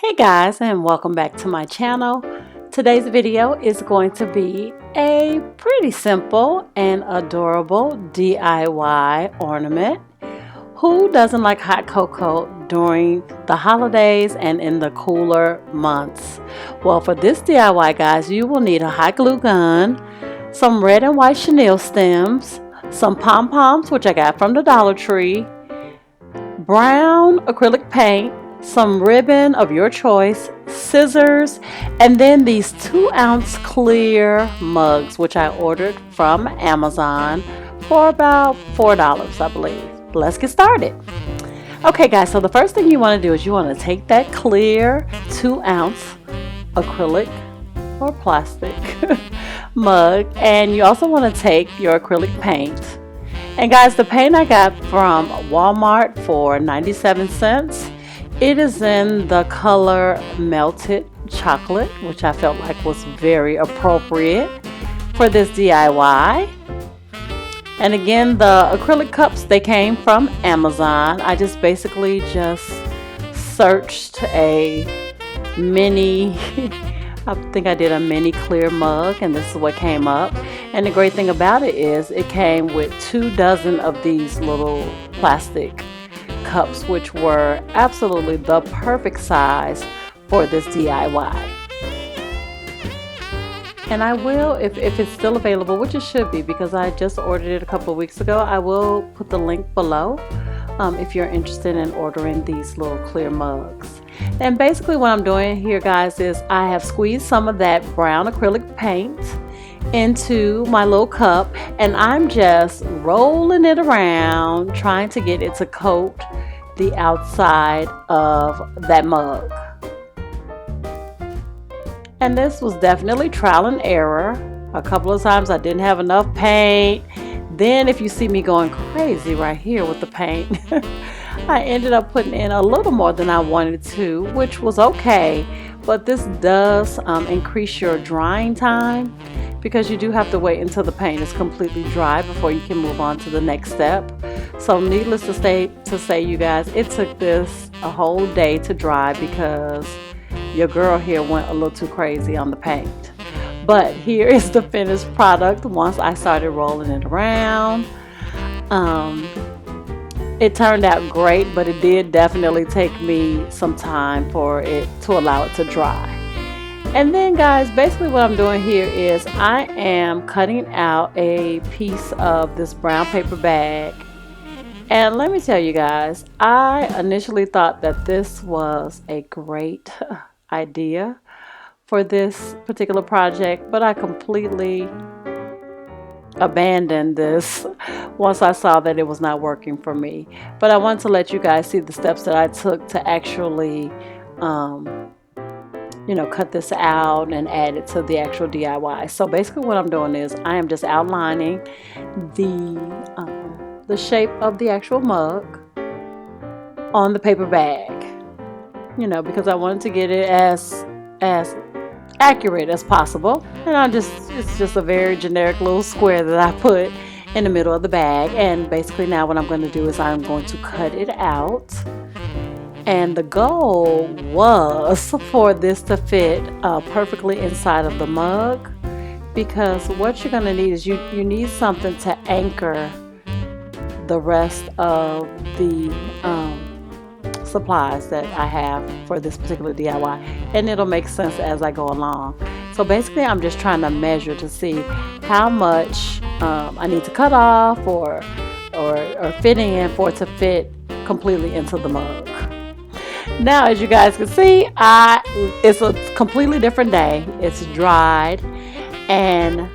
Hey guys, and welcome back to my channel. Today's video is going to be a pretty simple and adorable DIY ornament. Who doesn't like hot cocoa during the holidays and in the cooler months? Well, for this DIY, guys, you will need a hot glue gun, some red and white chenille stems, some pom-poms, which I got from the Dollar Tree, brown acrylic paint, some ribbon of your choice, scissors, and then these 2-ounce clear mugs, which I ordered from Amazon for about $4, I believe. Let's get started. Okay guys, so the first thing you want to do is you want to take that clear 2-ounce acrylic or plastic mug, and you also want to take your acrylic paint. And guys, the paint I got from Walmart for 97 cents. It is in the color Melted Chocolate, which I felt like was very appropriate for this DIY. And again, the acrylic cups, they came from Amazon. I just basically searched a mini I think I did a mini clear mug, and this is what came up. And the great thing about it is it came with 24 of these little plastic cups, which were absolutely the perfect size for this DIY. And I will, if it's still available, which it should be because I just ordered it a couple of weeks ago, I will put the link below if you're interested in ordering these little clear mugs. And basically what I'm doing here, guys, is I have squeezed some of that brown acrylic paint into my little cup, and I'm just rolling it around trying to get it to coat the outside of that mug. And this was definitely trial and error. A couple of times I didn't have enough paint. Then if you see me going crazy right here with the paint, I ended up putting in a little more than I wanted to, which was okay. But this does increase your drying time, because you do have to wait until the paint is completely dry before you can move on to the next step. So needless to say, you guys, it took this a whole day to dry because your girl here went a little too crazy on the paint. But here is the finished product once I started rolling it around. It turned out great, but it did definitely take me some time for it to allow it to dry. And then guys, basically what I'm doing here is I am cutting out a piece of this brown paper bag. And let me tell you guys, I initially thought that this was a great idea for this particular project, but I completely abandoned this once I saw that it was not working for me. But I want to let you guys see the steps that I took to actually cut this out and add it to the actual DIY. So basically what I'm doing is I am just outlining the shape of the actual mug on the paper bag, because I wanted to get it as accurate as possible. And it's just a very generic little square that I put in the middle of the bag. And basically now what I'm going to do is I'm going to cut it out. And the goal was for this to fit perfectly inside of the mug, because what you're going to need is you need something to anchor the rest of the supplies that I have for this particular DIY, and it'll make sense as I go along. So basically I'm just trying to measure to see how much I need to cut off or fit in for it to fit completely into the mug. Now, as you guys can see, it's a completely different day. It's dried, and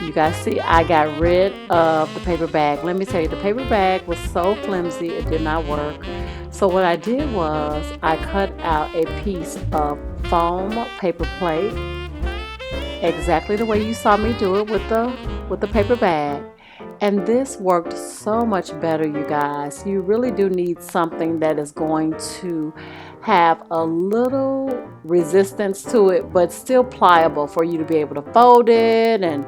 you guys see I got rid of the paper bag. Let me tell you, the paper bag was so flimsy it did not work. So what I did was I cut out a piece of foam paper plate, exactly the way you saw me do it with the paper bag. And this worked so much better, you guys. You really do need something that is going to have a little resistance to it, but still pliable for you to be able to fold it and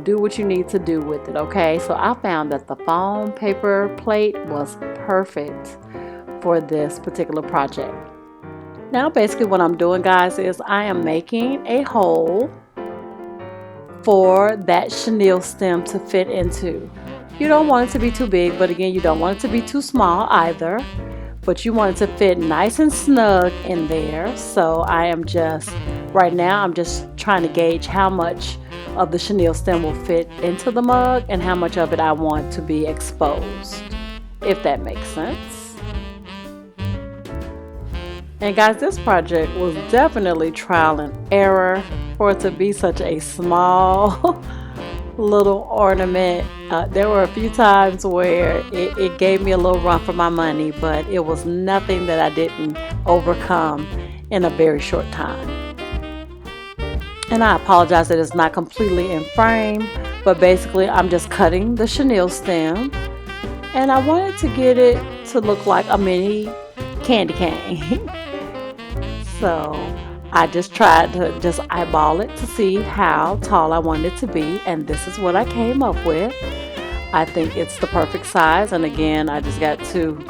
do what you need to do with it. Okay, so I found that the foam paper plate was perfect for this particular project. Now basically what I'm doing, guys, is I am making a hole for that chenille stem to fit into. You don't want it to be too big, but again, you don't want it to be too small either. But you want it to fit nice and snug in there. So I am just, right now, I'm just trying to gauge how much of the chenille stem will fit into the mug and how much of it I want to be exposed, if that makes sense. And guys, this project was definitely trial and error for it to be such a small little ornament. There were a few times where it gave me a little run for my money, but it was nothing that I didn't overcome in a very short time. And I apologize that it's not completely in frame, but basically I'm just cutting the chenille stem, and I wanted to get it to look like a mini candy cane. So I just tried to just eyeball it to see how tall I wanted it to be, and this is what I came up with. I think it's the perfect size, and again, I just got too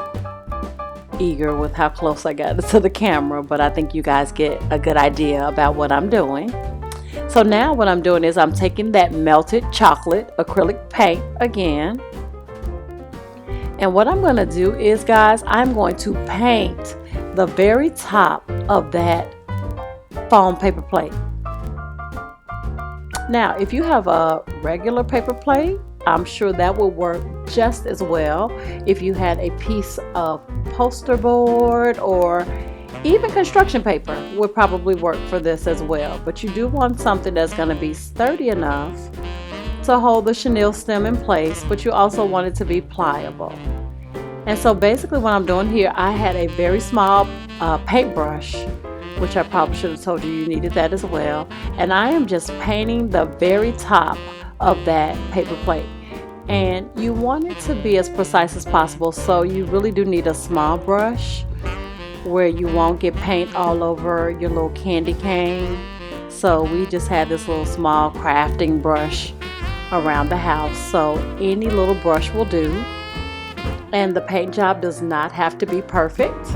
eager with how close I got to the camera, but I think you guys get a good idea about what I'm doing. So now what I'm doing is I'm taking that melted chocolate acrylic paint again, and what I'm going to do is, guys, I'm going to paint the very top of that foam paper plate. Now, if you have a regular paper plate, I'm sure that will work just as well. If you had a piece of poster board or even construction paper would probably work for this as well. But you do want something that's going to be sturdy enough to hold the chenille stem in place, but you also want it to be pliable. And so basically what I'm doing here, I had a very small paintbrush, which I probably should have told you you needed that as well. And I am just painting the very top of that paper plate. And you want it to be as precise as possible, so you really do need a small brush where you won't get paint all over your little candy cane. So we just had this little small crafting brush around the house, so any little brush will do. And the paint job does not have to be perfect.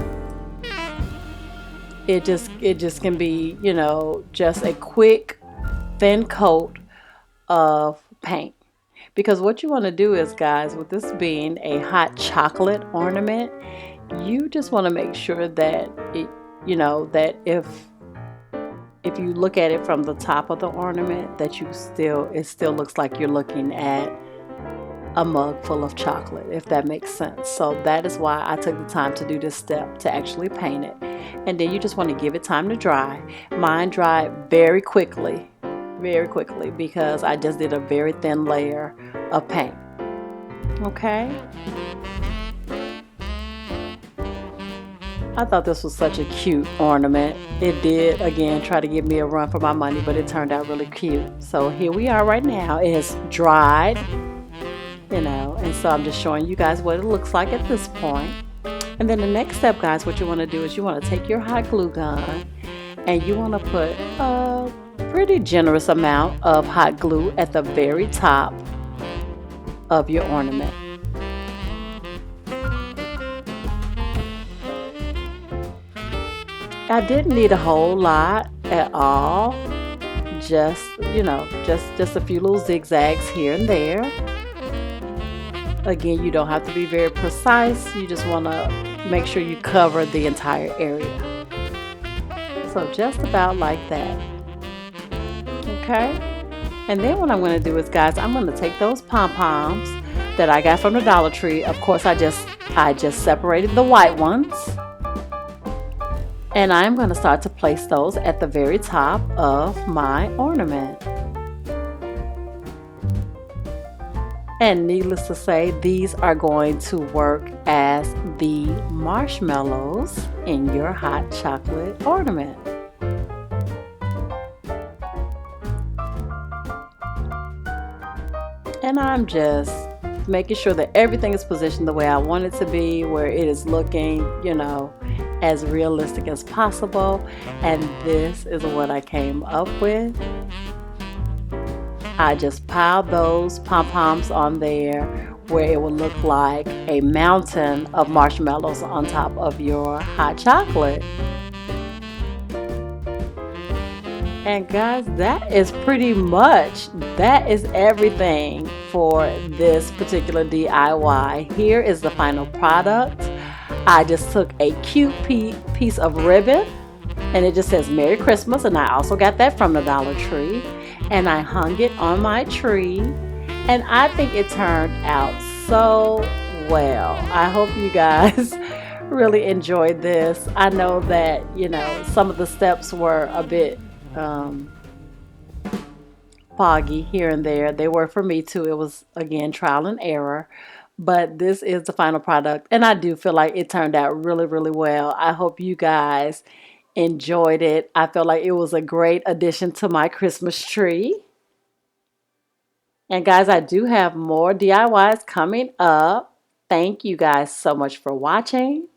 It just can be, you know, just a quick thin coat of paint. Because what you want to do is, guys, with this being a hot chocolate ornament, you just want to make sure that it, you know, that if you look at it from the top of the ornament, that it still looks like you're looking at a mug full of chocolate, if that makes sense. So that is why I took the time to do this step, to actually paint it. And then you just want to give it time to dry. Mine dried very quickly, because I just did a very thin layer of paint. Okay, I thought this was such a cute ornament. It did, again, try to give me a run for my money, but it turned out really cute. So here we are right now. It has dried, you know, and so I'm just showing you guys what it looks like at this point. And then the next step, guys, what you want to do is you want to take your hot glue gun and you want to put a pretty generous amount of hot glue at the very top of your ornament. I didn't need a whole lot at all, just, you know, just a few little zigzags here and there. Again, you don't have to be very precise. You just want to make sure you cover the entire area. So just about like that. Okay? And then what I'm going to do is, guys, I'm going to take those pom-poms that I got from the Dollar Tree. Of course, I just separated the white ones. And I'm going to start to place those at the very top of my ornament. And needless to say, these are going to work as the marshmallows in your hot chocolate ornament. And I'm just making sure that everything is positioned the way I want it to be, where it is looking, you know, as realistic as possible. And this is what I came up with. I just piled those pom-poms on there where it will look like a mountain of marshmallows on top of your hot chocolate. And guys, that is that is everything for this particular DIY. Here is the final product. I just took a cute piece of ribbon and it just says Merry Christmas, and I also got that from the Dollar Tree, and I hung it on my tree, and I think it turned out so well. I hope you guys really enjoyed this. I know that, some of the steps were a bit um, foggy here and there. They were for me too. It was, again, trial and error. But this is the final product, and I do feel like it turned out really, really well. I hope you guys enjoyed it. I felt like it was a great addition to my Christmas tree. And guys, I do have more DIYs coming up. Thank you guys so much for watching.